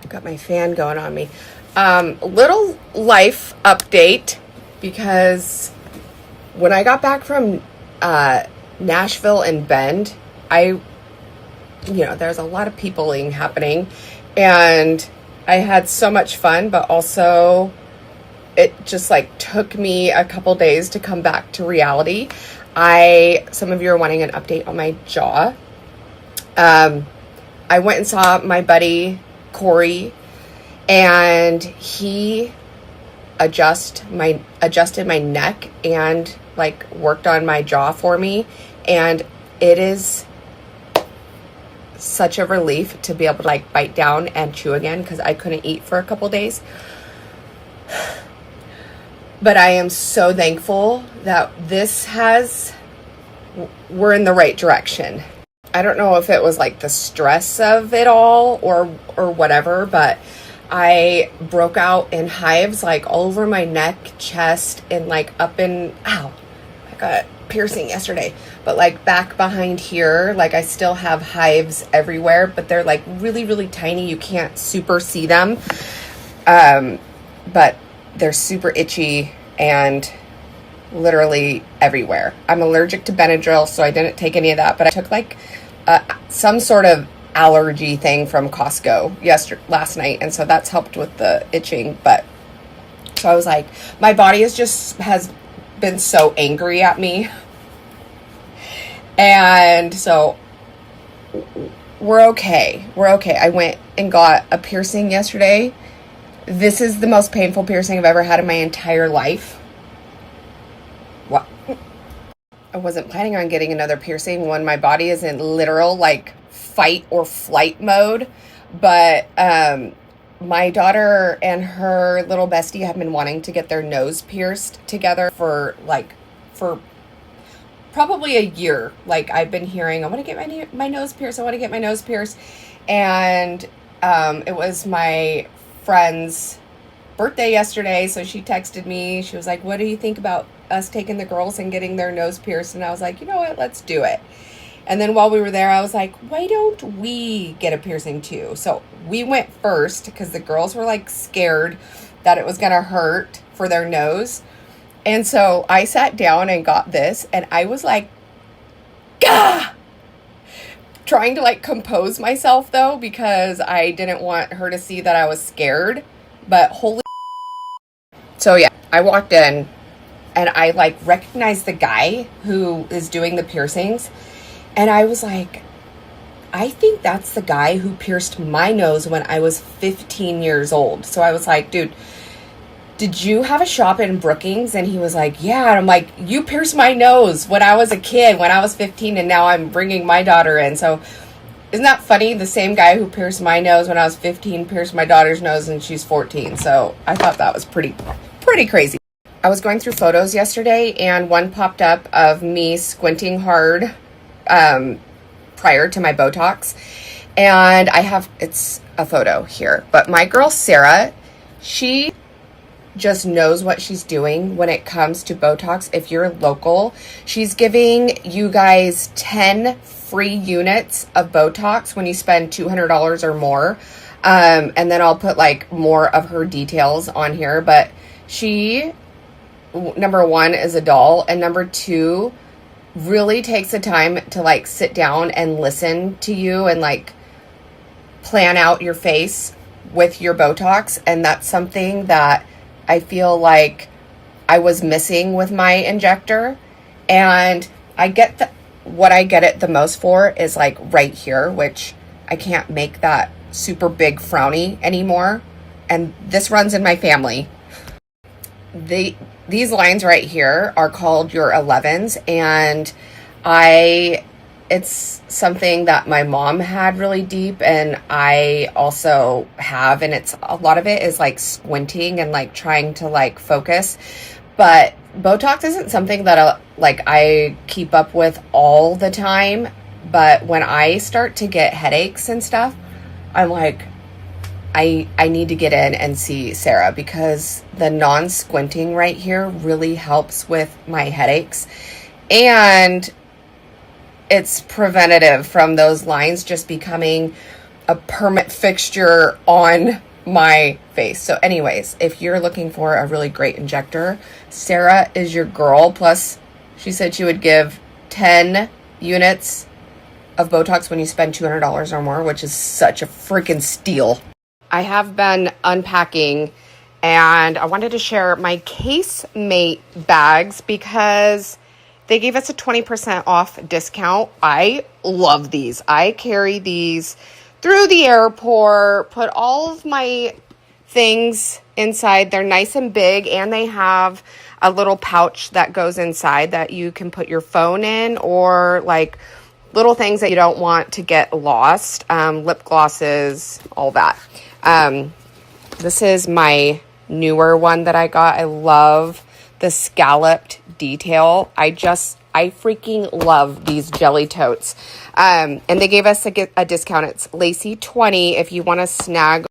got my fan going on me. Little life update, because when I got back from Nashville and Bend, there's a lot of peopling happening, and I had so much fun, but also it just like took me a couple days to come back to reality. Some of you are wanting an update on my jaw. I went and saw my buddy Corey, and he adjusted my neck and like worked on my jaw for me, and it is such a relief to be able to like bite down and chew again, because I couldn't eat for a couple days. But I am so thankful that we're in the right direction. I don't know if it was like the stress of it all or whatever, but I broke out in hives like all over my neck, chest, and like I got piercing yesterday, but like back behind here, like I still have hives everywhere, but they're like really, really tiny. You can't super see them. But they're super itchy and literally everywhere. I'm allergic to Benadryl, so I didn't take any of that, but I took like some sort of allergy thing from Costco last night, and so that's helped with the itching. But so I was like, my body has been so angry at me, and so we're okay. I went and got a piercing yesterday. This is the most painful piercing I've ever had in my entire life. What? I wasn't planning on getting another piercing when my body is in literal like fight or flight mode, but my daughter and her little bestie have been wanting to get their nose pierced together for probably a year. Like, I've been hearing, I want to get my nose pierced. And it was my friend's birthday yesterday, so she texted me. She was like, what do you think about us taking the girls and getting their nose pierced? And I was like, you know what, let's do it. And then while we were there, I was like, why don't we get a piercing too? So we went first because the girls were like scared that it was going to hurt for their nose. And so I sat down and got this, and I was like, gah! Trying to like compose myself though, because I didn't want her to see that I was scared. But holy. So yeah, I walked in and I like recognized the guy who is doing the piercings. And I was like, I think that's the guy who pierced my nose when I was 15 years old. So I was like, dude, did you have a shop in Brookings? And he was like, yeah. And I'm like, you pierced my nose when I was a kid, when I was 15, and now I'm bringing my daughter in. So isn't that funny? The same guy who pierced my nose when I was 15 pierced my daughter's nose and she's 14. So I thought that was pretty crazy. I was going through photos yesterday, and one popped up of me squinting hard prior to my Botox, and it's a photo here, but my girl Sarah, she just knows what she's doing when it comes to Botox. If you're local, she's giving you guys 10 free units of Botox when you spend $200 or more, and then I'll put like more of her details on here. But she, number one, is a doll, and number two, really takes the time to like sit down and listen to you and like plan out your face with your Botox. And that's something that I feel like I was missing with my injector. And what I get it the most for is like right here, which I can't make that super big frowny anymore. And this runs in my family. These lines right here are called your 11s, and it's something that my mom had really deep, and I also have, and a lot of it is like squinting and like trying to like focus. But Botox isn't something that I keep up with all the time, but when I start to get headaches and stuff, I'm like, I need to get in and see Sarah, because the non-squinting right here really helps with my headaches, and it's preventative from those lines just becoming a permanent fixture on my face. So anyways, if you're looking for a really great injector, Sarah is your girl. Plus, she said she would give 10 units of Botox when you spend $200 or more, which is such a freaking steal. I have been unpacking, and I wanted to share my Casemate bags because they gave us a 20% off discount. I love these. I carry these through the airport, put all of my things inside. They're nice and big, and they have a little pouch that goes inside that you can put your phone in, or like little things that you don't want to get lost, lip glosses, all that. This is my newer one that I got. I love the scalloped detail. I freaking love these jelly totes. And they gave us a discount. It's Lacey 20 if you want to snag